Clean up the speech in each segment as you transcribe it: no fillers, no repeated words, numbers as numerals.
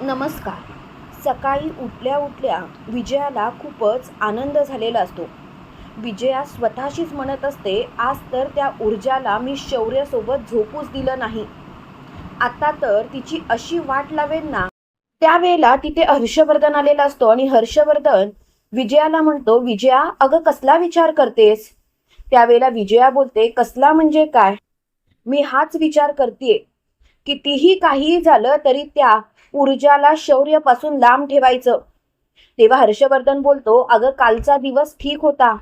नमस्कार. सकाळी उठल्या उठल्या विजयाला खूपच आनंद झालेला असतो. विजया स्वतःशीच म्हणत असते, आज तर त्या ऊर्जाला मी शौर्यासोबत झोपूच दिलं नाही. आता तर तिची अशी वाट लावेल ना. त्यावेळेला तिथे हर्षवर्धन आलेला असतो आणि हर्षवर्धन विजयाला म्हणतो, विजया अगं कसला विचार करतेस? त्यावेळेला विजया बोलते, कसला म्हणजे काय? मी हाच विचार करतेय, कितीही काही झालं तरी त्या ऊर्जाला शौर्यापासून लांब ठेवायचं. तेव्हा हर्षवर्धन बोलतो, अगं कालचा दिवस ठीक होता.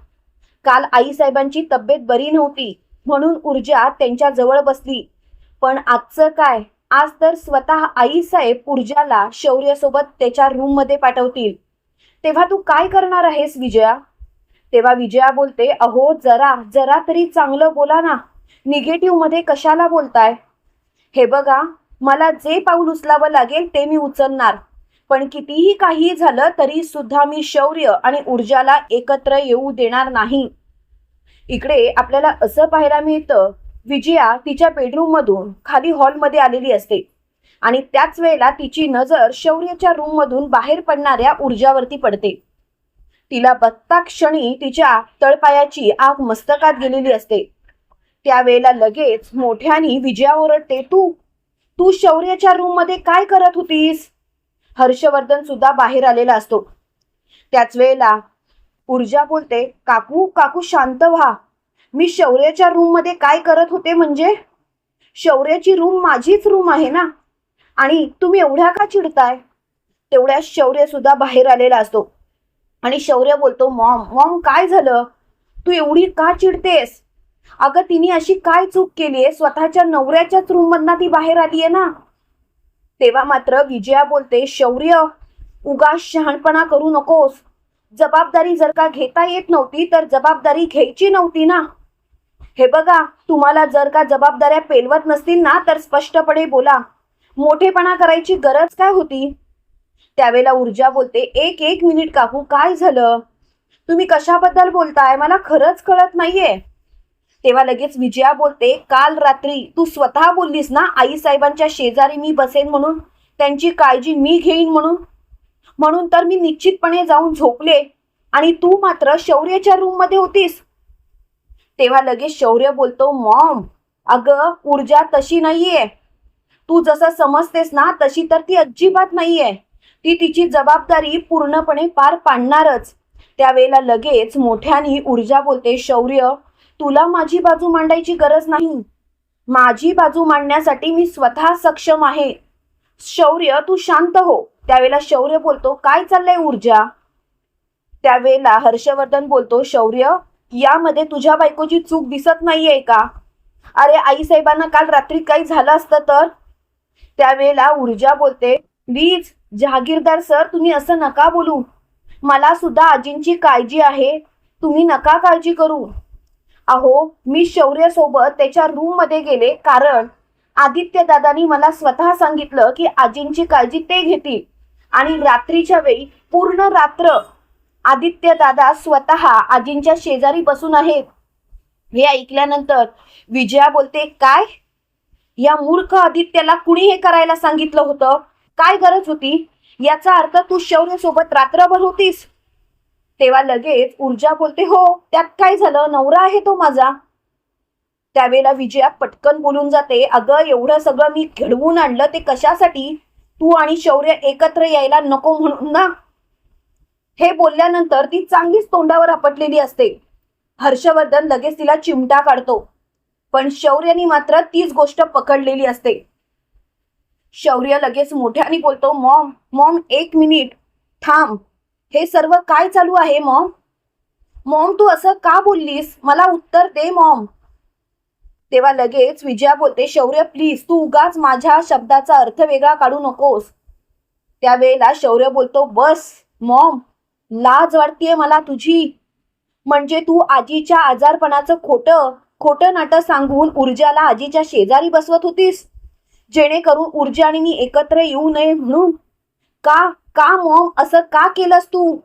काल आईसाहेबांची तब्येत बरी नव्हती म्हणून ऊर्जा त्यांच्या जवळ बसली. पण आजचं काय? आज तर स्वतः आईसाहेब ऊर्जाला शौर्यासोबत त्याच्या रूम मध्ये पाठवतील. तेव्हा तू काय करणार आहेस विजया? तेव्हा विजया बोलते, अहो जरा जरा तरी चांगलं बोला ना. निगेटिव्ह मध्ये कशाला बोलताय? हे बघा, मला जे पाऊल उचलावं लागेल ते मी उचलणार. पण कितीही काही झालं तरी सुद्धा मी शौर्य आणि ऊर्जाला एकत्र येऊ देणार नाही. इकडे आपल्याला असं पाहायला मिळतं, विजया तिच्या बेडरूम मधून खाली हॉलमध्ये आलेली असते आणि त्याच वेळेला तिची नजर शौर्याच्या रूम मधून बाहेर पडणाऱ्या ऊर्जावरती पडते. तिला बघता क्षणी तिच्या तळपायाची आग मस्तकात गेलेली असते. त्यावेळेला लगेच मोठ्याने विजया ओरडते, तू तू शौर्याच्या रूम मध्ये काय करत होतीस? हर्षवर्धन सुद्धा बाहेर आलेला असतो. त्याच वेळेला ऊर्जा बोलते, काकू काकू शांत व्हा. मी शौर्याच्या रूम मध्ये काय करत होते म्हणजे? शौर्याची रूम माझीच रूम आहे ना. आणि तुम्ही एवढ्या का चिडताय? तेवढ्या शौर्य सुद्धा बाहेर आलेला असतो आणि शौर्य बोलतो, मॉम मॉम काय झालं? तू एवढी का चिडतेस? अगं तिने अशी काय चूक केलीये? स्वतःच्या नवऱ्याच्याच रूम मधनं ती बाहेर आलीये ना. तेव्हा मात्र विजया बोलते, शौर्य उगाच शहाणपणा करू नकोस. जबाबदारी जर का घेता येत नव्हती तर जबाबदारी घ्यायची नव्हती ना. हे बघा, तुम्हाला जर का जबाबदाऱ्या पेलवत नसतील ना तर स्पष्टपणे बोला. मोठेपणा करायची गरज काय होती? त्यावेळेला ऊर्जा बोलते, एक एक मिनिट काकू, काय झालं? तुम्ही कशाबद्दल बोलताय? मला खरंच कळत नाहीये. तेव्हा लगेच विजया बोलते, काल रात्री तू स्वतः बोललीस ना आई साहेबांच्या शेजारी मी बसेन म्हणून, त्यांची काळजी मी घेईन म्हणून. म्हणून तर मी निश्चितपणे जाऊन झोपले आणि तू मात्र शौर्याच्या रूम मध्ये होतीस. तेव्हा लगेच शौर्य बोलतो, मॉम अगं ऊर्जा तशी नाहीये. तू जसं समजतेस ना तशी तर ती अजिबात नाहीये. ती तिची जबाबदारी पूर्णपणे पार पाडणारच. त्यावेळेला लगेच मोठ्याने ऊर्जा बोलते, शौर्य तुला माझी बाजू मांडायची गरज नाही. माझी बाजू मांडण्यासाठी मी स्वतः सक्षम आहे. शौर्य तू शांत हो. त्यावेळेला शौर्य बोलतो, काय चाललंय ऊर्जा? त्यावेळेला हर्षवर्धन बोलतो, शौर्य यामध्ये तुझ्या बायकोची चूक दिसत नाहीये का? अरे आई साहेबांना काल रात्री काही झालं असतं तर? त्यावेळेला ऊर्जा बोलते, प्लीज जहागीरदार सर तुम्ही असं नका बोलू. मला सुद्धा आजींची काळजी आहे. तुम्ही नका काळजी करू. अहो मी शौर्य सोबत त्याच्या रूम मध्ये गेले कारण आदित्य दादानी मला स्वतः सांगितलं की आजींची काळजी ते घेतील. आणि रात्रीच्या वेळी पूर्ण रात्र आदित्य दादा स्वतः आजींच्या शेजारी बसून आहेत. हे ऐकल्यानंतर विजया बोलते, काय? या मूर्ख आदित्यला कुणी हे करायला सांगितलं होतं? काय गरज होती? याचा अर्थ तू शौर्य सोबत रात्रभर होतीस. तेव्हा लगेच ऊर्जा बोलते, हो त्यात काय झालं? नवरा आहे तो माझा. त्यावेळेला विजया पटकन बोलून जाते, अगं एवढं सगळं मी घडवून आणलं ते कशासाठी? तू आणि शौर्य एकत्र यायला नको म्हणून ना. हे बोलल्यानंतर ती चांगलीच तोंडावर आपटलेली असते. हर्षवर्धन लगेच तिला चिमटा काढतो पण शौर्यानी मात्र तीच गोष्ट पकडलेली असते. शौर्य लगेच मोठ्याने बोलतो, मॉम मॉम एक मिनिट थांब. हे सर्व काय चालू आहे मॉम? मॉम तू असं का बोललीस? मला उत्तर दे मॉम. तेव्हा लगेच विजया बोलते, शौर्य प्लीज तू उगाच माझ्या शब्दाचा अर्थ वेगळा काढू नकोस. त्यावेळेला शौर्य बोलतो, बस मॉम, लाज वाटतेय मला तुझी. म्हणजे तू आजीच्या आजारपणाचं खोटं खोटं नाटं सांगून ऊर्जाला आजीच्या शेजारी बसवत होतीस जेणेकरून ऊर्जा आणि मी एकत्र येऊ नये म्हणून. का का मॉम असं का केलंस तू?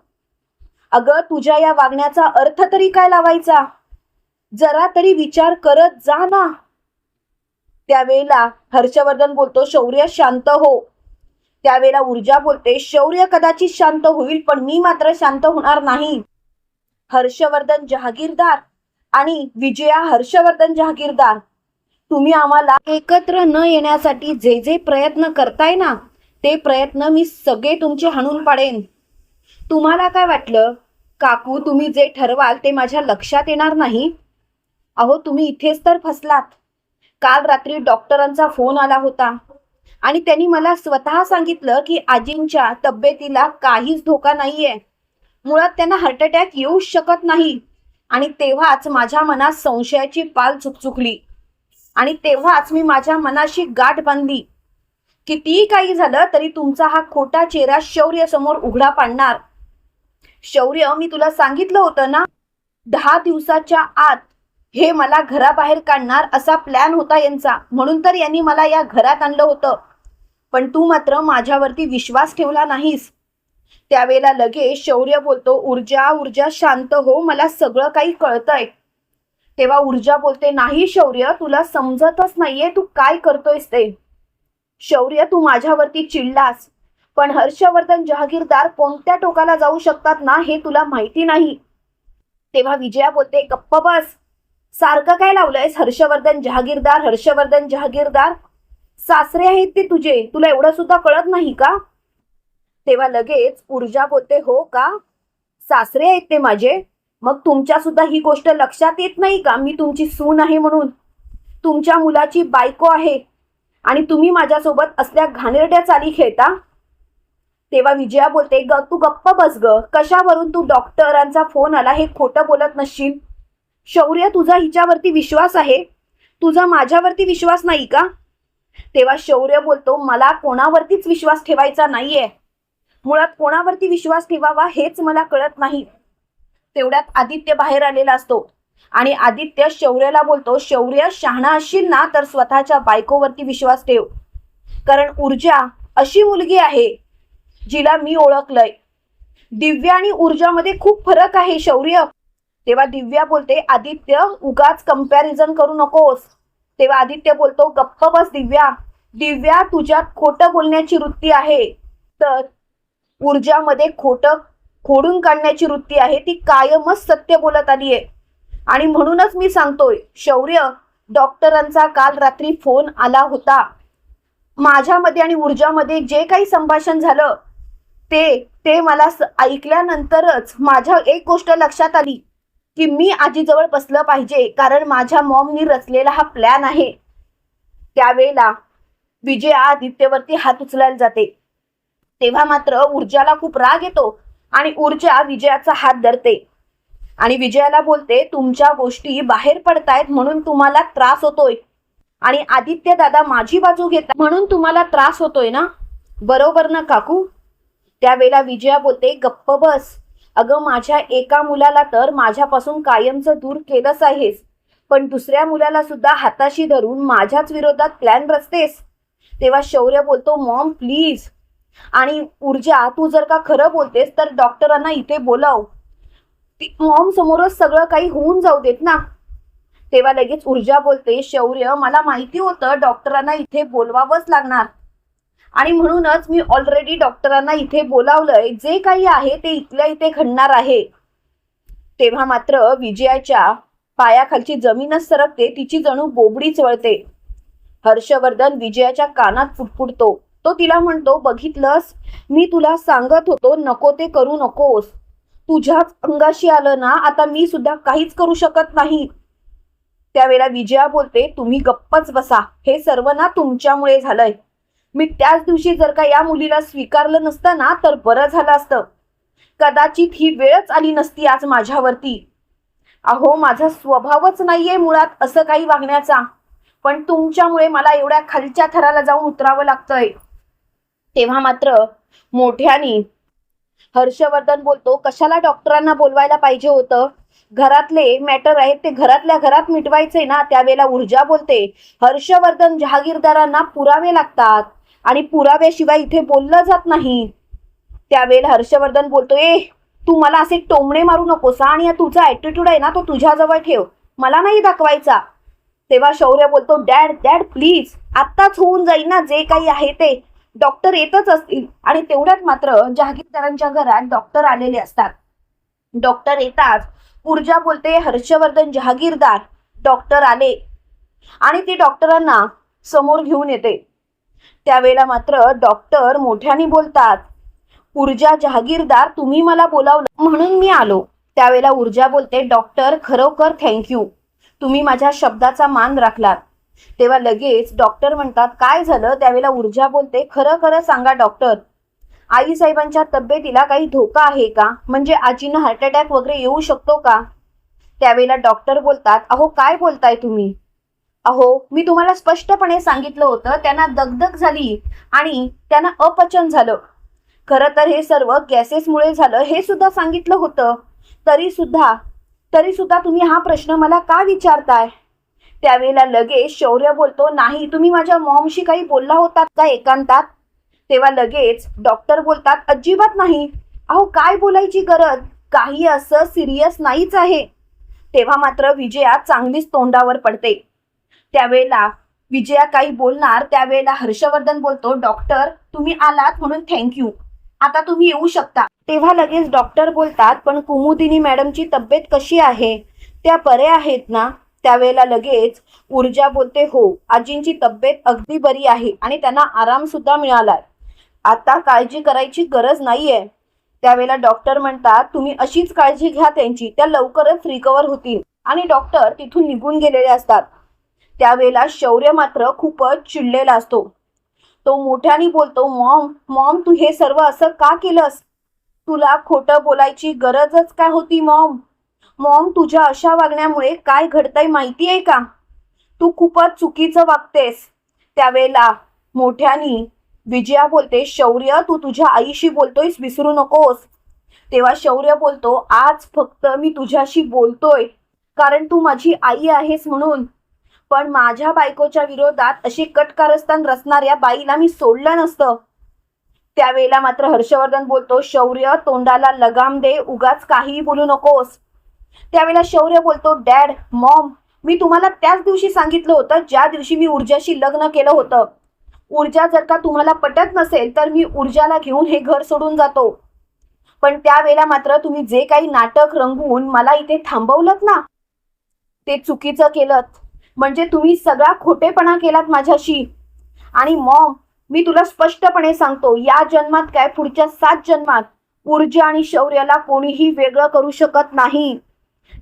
अगं तुझ्या या वागण्याचा अर्थ तरी काय लावायचा? जरा तरी विचार करत जा ना. त्यावेळेला हर्षवर्धन बोलतो, शौर्य शांत हो. त्यावेळेला ऊर्जा बोलते, शौर्य कदाचित शांत होईल पण मी मात्र शांत होणार नाही. हर्षवर्धन जहागीरदार आणि विजया हर्षवर्धन जहागीरदार, तुम्ही आम्हाला एकत्र न येण्यासाठी जे जे प्रयत्न करताय ना, ते प्रयत्न मी सगळे तुमचे हाणून पाडेन. तुम्हाला काय वाटलं काकू, तुम्ही जे ठरवाल ते माझ्या लक्षात येणार नाही? अहो, तुम्ही इथेच तर फसलात. काल रात्री डॉक्टरांचा फोन आला होता आणि त्यांनी मला स्वतः सांगितलं की आजींच्या तब्येतीला काहीच धोका नाहीये, मुळात त्यांना हार्ट अटॅक येऊ शकत नाही. आणि तेव्हाच माझ्या मनात संशयाची पाल चुकचुकली आणि तेव्हाच मी माझ्या मनाशी गाठ बांधली. कितीही काही झालं तरी तुमचा हा खोटा चेहरा शौर्य समोर उघडा पाडणार. शौर्य, मी तुला सांगितलं होतं ना, 10 दिवसाच्या आत हे मला घराबाहेर काढणार असा प्लॅन होता यांचा, म्हणून तर यांनी मला या घरात आणलं होतं. पण तू मात्र माझ्यावरती विश्वास ठेवला नाहीस. त्यावेळेला लगेच शौर्य बोलतो, ऊर्जा ऊर्जा शांत हो, मला सगळं काही कळतंय. तेव्हा ऊर्जा बोलते, नाही शौर्य, तुला समजतच नाहीये तू काय करतोयस ते. शौर्य, तू माझ्यावरती चिडलास, पण हर्षवर्धन जहागीरदार कोणत्या टोकाला जाऊ शकतात ना हे तुला माहिती नाही. तेव्हा विजया बोलते, गप्प बस, सारखं काय लावलंयस हर्षवर्धन जहागीरदार हर्षवर्धन जहागीरदार? सासरे आहेत ते तुझे, तुला एवढं सुद्धा कळत नाही का? तेव्हा लगेच ऊर्जा बोलते, हो का, सासरे आहेत ते माझे? मग तुमच्या सुद्धा ही गोष्ट लक्षात येत नाही का, मी तुमची सून आहे म्हणून, तुमच्या मुलाची बायको आहे आणि तुम्ही माझ्यासोबत असल्या घाणेरड्या चाली खेळता? तेव्हा विजया बोलते, तू गप्प बस ग, कशावरून तू डॉक्टरांचा फोन आला हे खोटं बोलत नसशील? शौर्य, तुझा हिच्यावरती विश्वास आहे, तुझा माझ्यावरती विश्वास नाही का? तेव्हा शौर्य बोलतो, मला कोणावरतीच विश्वास ठेवायचा नाहीये, मुळात कोणावरती विश्वास ठेवावा हेच मला कळत नाही. तेवढ्यात आदित्य बाहेर आलेला असतो आणि आदित्य शौर्याला बोलतो, शौर्य, शहाणा असशील ना तर स्वतःच्या बायकोवरती विश्वास ठेव, कारण ऊर्जा अशी मुलगी आहे जिला मी ओळखलंय. दिव्या आणि ऊर्जामध्ये खूप फरक आहे शौर्य. तेव्हा दिव्या बोलते, आदित्य उगाच कंपॅरिझन करू नकोस. तेव्हा आदित्य बोलतो, गप्प बस दिव्या, दिव्या तुझ्यात खोटं बोलण्याची वृत्ती आहे, तर ऊर्जामध्ये खोटं खोडून काढण्याची वृत्ती आहे, ती कायमच सत्य बोलत आली आहे. आणि म्हणूनच मी सांगतोय शौर्य, डॉक्टरांचा काल रात्री फोन आला होता, माझ्यामध्ये आणि ऊर्जामध्ये जे काही संभाषण झालं ते मला ऐकल्यानंतरच माझ्या एक गोष्ट लक्षात आली की मी आजीजवळ बसलं पाहिजे, कारण माझ्या मॉमनी रचलेला हा प्लॅन आहे. त्यावेळेला विजया आदित्यवरती हात उचलायला जाते, तेव्हा मात्र ऊर्जाला खूप राग येतो आणि ऊर्जा विजयाचा हात धरते आणि विजयाला बोलते, तुमच्या गोष्टी बाहेर पडतायत म्हणून तुम्हाला त्रास होतोय आणि आदित्य दादा माझी बाजू घेतात म्हणून तुम्हाला त्रास होतोय ना, बरोबर ना काकू? त्यावेळेला विजया बोलते, गप्प बस, अगं माझ्या एका मुलाला तर माझ्यापासून कायमचं दूर केलंच आहेस, पण दुसऱ्या मुलाला सुद्धा हाताशी धरून माझ्याच विरोधात प्लॅन रचतेस. तेव्हा शौर्य बोलतो, मॉम प्लीज, आणि ऊर्जा तू जर का खरं बोलतेस तर डॉक्टरांना इथे बोलाव, मॉम समोरच सगळं काही होऊन जाऊ देत ना. तेव्हा लगेच ऊर्जा बोलते, शौर्य मला माहिती होतं डॉक्टरांना इथे बोलवावंच लागणार आणि म्हणूनच मी ऑलरेडी डॉक्टरांना इथे बोलावलंय, जे काही आहे ते इथल्या इथे घडणार आहे. तेव्हा मात्र विजयाच्या पायाखालची जमीनच सरकते, तिची जणू बोबडीच वळते. हर्षवर्धन विजयाच्या कानात फुटफुटतो, तो तिला म्हणतो, बघितलंस, मी तुला सांगत होतो नको ते करू नकोस, तुझ्याच अंगाशी आलं ना, आता मी सुद्धा काहीच करू शकत नाही. त्यावेळेला विजया बोलते, तुम्ही गप्पच बसा, हे सर्व ना तुमच्यामुळे झालंय, मी त्याच दिवशी जर का या मुलीला स्वीकारलं नसतं ना तर बरं झालं असतं, कदाचित ही वेळच आली नसती आज माझ्यावरती. अहो माझा स्वभावच नाहीये मुळात असं काही वागण्याचा, पण तुमच्यामुळे मला एवढ्या खालच्या थराला जाऊन उतरावं लागतंय. तेव्हा मात्र मोठ्याने हर्षवर्धन बोलतो, कशाला डॉक्टरांना बोलवायला पाहिजे होतं, घरातले मॅटर आहेत ते घरातल्या घरात मिटवायचे ना. त्यावेळेला ऊर्जा बोलते, हर्षवर्धन जहागीरदारांना पुरावे लागतात आणि पुराव्याशिवाय इथे बोललं जात नाही. त्यावेळेला हर्षवर्धन बोलतो, तू मला असे टोमणे मारू नकोस आणि तुझा ॲटिट्यूड आहे ना तो तुझ्याजवळ ठेव, मला नाही दाखवायचा. तेव्हा शौर्य बोलतो, डॅड डॅड प्लीज, आत्ताच होऊन जाईल ना जे काही आहे ते, डॉक्टर येतच असतील आणि तेवढ्यात मात्र जहागीरदारांच्या घरात डॉक्टर आलेले असतात. डॉक्टर येताच ऊर्जा बोलते, हर्षवर्धन जहागीरदार डॉक्टर आले, आणि ती डॉक्टरांना समोर घेऊन येते. त्यावेळेला मात्र डॉक्टर मोठ्याने बोलतात, ऊर्जा जहागीरदार तुम्ही मला बोलावलं म्हणून मी आलो. त्यावेळेला ऊर्जा बोलते, डॉक्टर खरोखर थँक्यू, तुम्ही माझ्या शब्दाचा मान राखलात. तेव्हा लगेच डॉक्टर म्हणतात, काय झालं? त्यावेळेला ऊर्जा बोलते, खरं खरं सांगा डॉक्टर, आईसाहेबांच्या तब्येतीला काही धोका आहे का? म्हणजे आजींना हार्ट अटॅक वगैरे येऊ शकतो का? त्यावेळेला डॉक्टर बोलतात, अहो काय बोलताय तुम्ही? अहो मी तुम्हाला स्पष्टपणे सांगितलं होतं, त्यांना दगदग झाली आणि त्यांना अपचन झालं. खरं तर हे सर्व गॅसेसमुळे झालं हे सुद्धा सांगितलं होतं. तरी सुद्धा तुम्ही हा प्रश्न मला का विचारताय? त्यावेळेला लगेच शौर्य बोलतो, नाही तुम्ही माझ्या मॉमशी काही बोलला होतात का एकांतात? तेव्हा लगेच डॉक्टर बोलतात, अजिबात नाही. अहो काय बोलायची गरज, काही असं सिरियस नाहीच आहे. तेव्हा मात्र विजया चांगलीच तोंडावर पडते. त्यावेळेला विजया काही बोलणार, त्यावेळेला हर्षवर्धन बोलतो, डॉक्टर तुम्ही आलात म्हणून थँक्यू, आता तुम्ही येऊ शकता. तेव्हा लगेच डॉक्टर बोलतात, पण कुमुदिनी मॅडमची तब्येत कशी आहे? त्या बऱ्या आहेत ना? त्यावेळेला लगेच ऊर्जा बोलते, हो आजींची तब्येत अगदी बरी आहे आणि त्यांना आराम सुद्धा मिळालाय, आता काळजी करायची गरज नाहीये. त्यावेळेला डॉक्टर म्हणतात, तुम्ही अशीच काळजी घ्या त्यांची, त्या लवकरच रिकवर होतील. आणि डॉक्टर तिथून निघून गेलेले असतात. त्यावेळेला शौर्य मात्र खूपच चिडलेला असतो. तो मोठ्याने बोलतो, मॉम तू हे सर्व असं का केलंस? तुला खोटं बोलायची गरजच काय होती मॉम तुझ्या अशा वागण्यामुळे काय घडतंय माहिती आहे का? तू खूपच चुकीचं वागतेस. त्यावेळेला मोठ्याने विजया बोलते, शौर्य तू तुझ्या आईशी बोलतोयस विसरू नकोस. तेव्हा शौर्य बोलतो, आज फक्त मी तुझ्याशी बोलतोय कारण तू माझी आई आहेस म्हणून, पण माझ्या बायकोच्या विरोधात अशी कटकारस्थान रचणाऱ्या बाईला मी सोडलं नसतं. त्यावेळेला मात्र हर्षवर्धन बोलतो, शौर्य तोंडाला लगाम दे, उगाच काहीही बोलू नकोस. त्यावेळेला शौर्य बोलतो, डॅड मॉम मी तुम्हाला त्याच दिवशी सांगितलं होतं ज्या दिवशी मी ऊर्जाशी लग्न केलं होतं. ऊर्जा जर का तुम्हाला पटत नसेल तर मी ऊर्जाला घेऊन हे घर सोडून जातो. पण त्यावेळेला मात्र तुम्ही जे काही नाटक रंगवून मला इथे थांबवलं ना, ते चुकीचं केलं. म्हणजे तुम्ही सगळा खोटेपणा केलात माझ्याशी. आणि मॉम मी तुला स्पष्टपणे सांगतो, या जन्मात काय पुढच्या 7 जन्मात ऊर्जा आणि शौर्याला कोणीही वेगळं करू शकत नाही.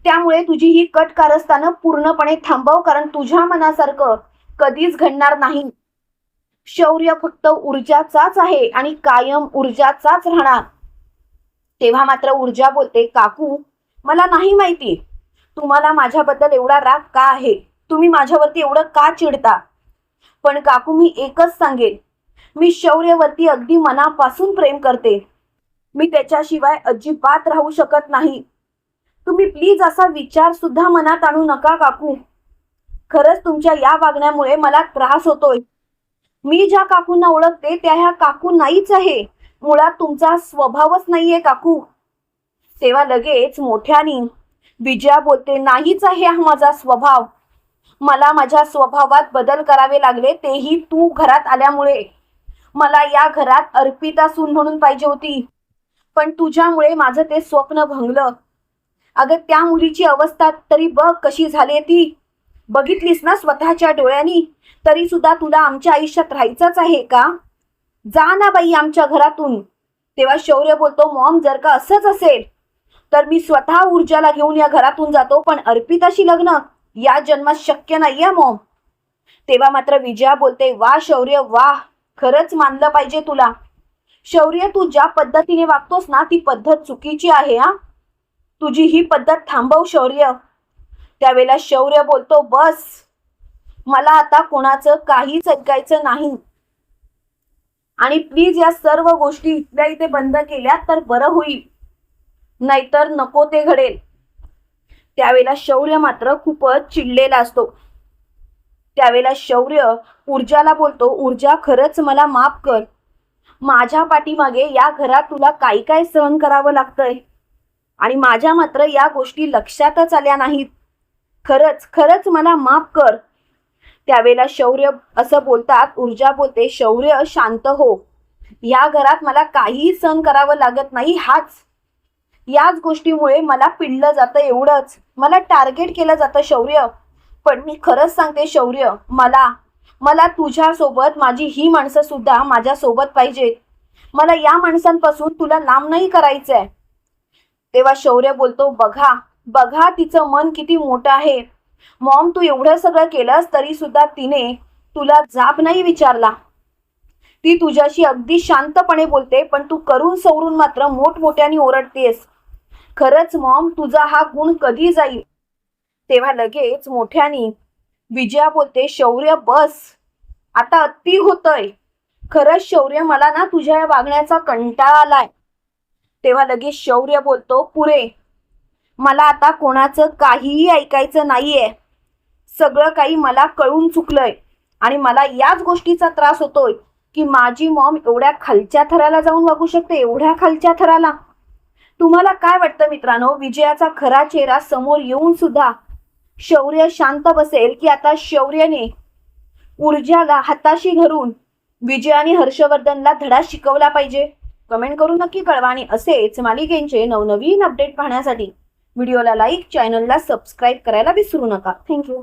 त्यामुळे तुझी ही कट कारस्थानं पूर्णपणे थांबव, कारण तुझ्या मनासारखं कधीच घडणार नाही. शौर्य फक्त ऊर्जाचाच आहे आणि कायम ऊर्जाचाच राहणार. तेव्हा मात्र ऊर्जा बोलते, काकू मला नाही माहिती तुम्हाला माझ्याबद्दल एवढा राग का आहे, तुम्ही माझ्यावरती एवढं का चिडता, पण काकू मी एकच सांगेन, मी शौर्यवरती अगदी मनापासून प्रेम करते. मी त्याच्याशिवाय अजिबात राहू शकत नाही. तुम्ही प्लीज असा विचार सुद्धा मनात आणू नका काकू. खरंच तुमच्या या वागण्यामुळे मला त्रास होतोय. मी ज्या काकूंना ओळखते त्या ह्या काकू नाहीच आहे. मुळात तुमचा स्वभावच नाहीये काकू. तेव्हा लगेच मोठ्याने विजया बोलते, नाहीच आहे हा माझा स्वभाव. मला माझ्या स्वभावात बदल करावे लागले, तेही तू घरात आल्यामुळे. मला या घरात अर्पिता सून म्हणून पाहिजे होती, पण तुझ्यामुळे माझं ते स्वप्न भंगलं. अगं त्या मुलीची अवस्था तरी बघ कशी झाली ती, बघितलीस ना स्वतःच्या डोळ्यांनी. तरी सुद्धा तुला आमच्या आयुष्यात राहायचंच आहे का? जा ना बाई आमच्या घरातून. तेव्हा शौर्य बोलतो, मॉम जर का असंच असेल तर मी स्वतः ऊर्जाला घेऊन या घरातून जातो, पण अर्पिताशी लग्न या जन्मात शक्य नाहीये मॉम. तेव्हा मात्र विजया बोलते, वा शौर्य वा, खरंच मानलं पाहिजे तुला. शौर्य तू ज्या पद्धतीने वागतोस ना ती पद्धत चुकीची आहे. तुझी ही पद्धत थांबव शौर्य. त्यावेळेला शौर्य बोलतो, बस मला आता कोणाचं काहीच ऐकायचं नाही आणि प्लीज या सर्व गोष्टी इथल्या इथे बंद केल्या तर बरं होईल, नाहीतर नको ते घडेल. त्यावेळेला शौर्य मात्र खूपच चिडलेला असतो. त्यावेळेला शौर्य ऊर्जाला बोलतो, ऊर्जा खरंच मला माफ कर. माझ्या पाठीमागे या घरात तुला काय काय सहन करावं लागतंय आणि माझ्या मात्र या गोष्टी लक्षातच आल्या नाहीत. खरंच खरंच मला माफ कर. त्यावेळेला शौर्य असं बोलतात, ऊर्जा बोलते, शौर्य शांत हो, या घरात मला काहीही सहन करावं लागत नाही, याच गोष्टीमुळे मला पिडलं जातं, एवढंच मला टार्गेट केलं जातं शौर्य. पण मी खरंच सांगते शौर्य, मला तुझ्यासोबत माझी ही माणसं सुद्धा माझ्या सोबत पाहिजेत. मला या माणसांपासून तुला लांब नाही करायचंय. तेव्हा शौर्य बोलतो, बघा तिचं मन किती मोठं आहे. मॉम, तू एवढं सगळं केलंस तरी सुद्धा तिने तुला जाब नाही विचारला. ती तुझ्याशी अगदी शांतपणे बोलते, पण तू करून सवरून मात्र मोठमोठ्याने ओरडतेस. खरंच मॉम, तुझा हा गुण कधी जाईल? तेव्हा लगेच मोठ्याने विजया बोलते, शौर्य बस, आता अति होतंय. खरंच शौर्य, मला ना तुझ्या या वागण्याचा कंटाळा आलाय. तेव्हा लगेच शौर्य बोलतो, पुरे, मला आता कोणाचं काहीही ऐकायचं नाहीये. सगळं काही मला कळून चुकलंय आणि मला याच गोष्टीचा त्रास होतोय की माझी मॉम एवढ्या खालच्या थराला जाऊन वागू शकते, एवढ्या खालच्या थराला. तुम्हाला काय वाटतं मित्रांनो, विजयाचा खरा चेहरा समोर येऊन सुद्धा शौर्य शांत बसेल की आता शौर्यने ऊर्जाला हाताशी धरून विजय आणि हर्षवर्धनला धडा शिकवला पाहिजे? कमेंट करून नक्की कळवा आणि असेच मालिकेचे नवनवीन अपडेट पाहण्यासाठी व्हिडिओला लाईक, चॅनलला सबस्क्राईब करायला विसरू नका. थँक्यू.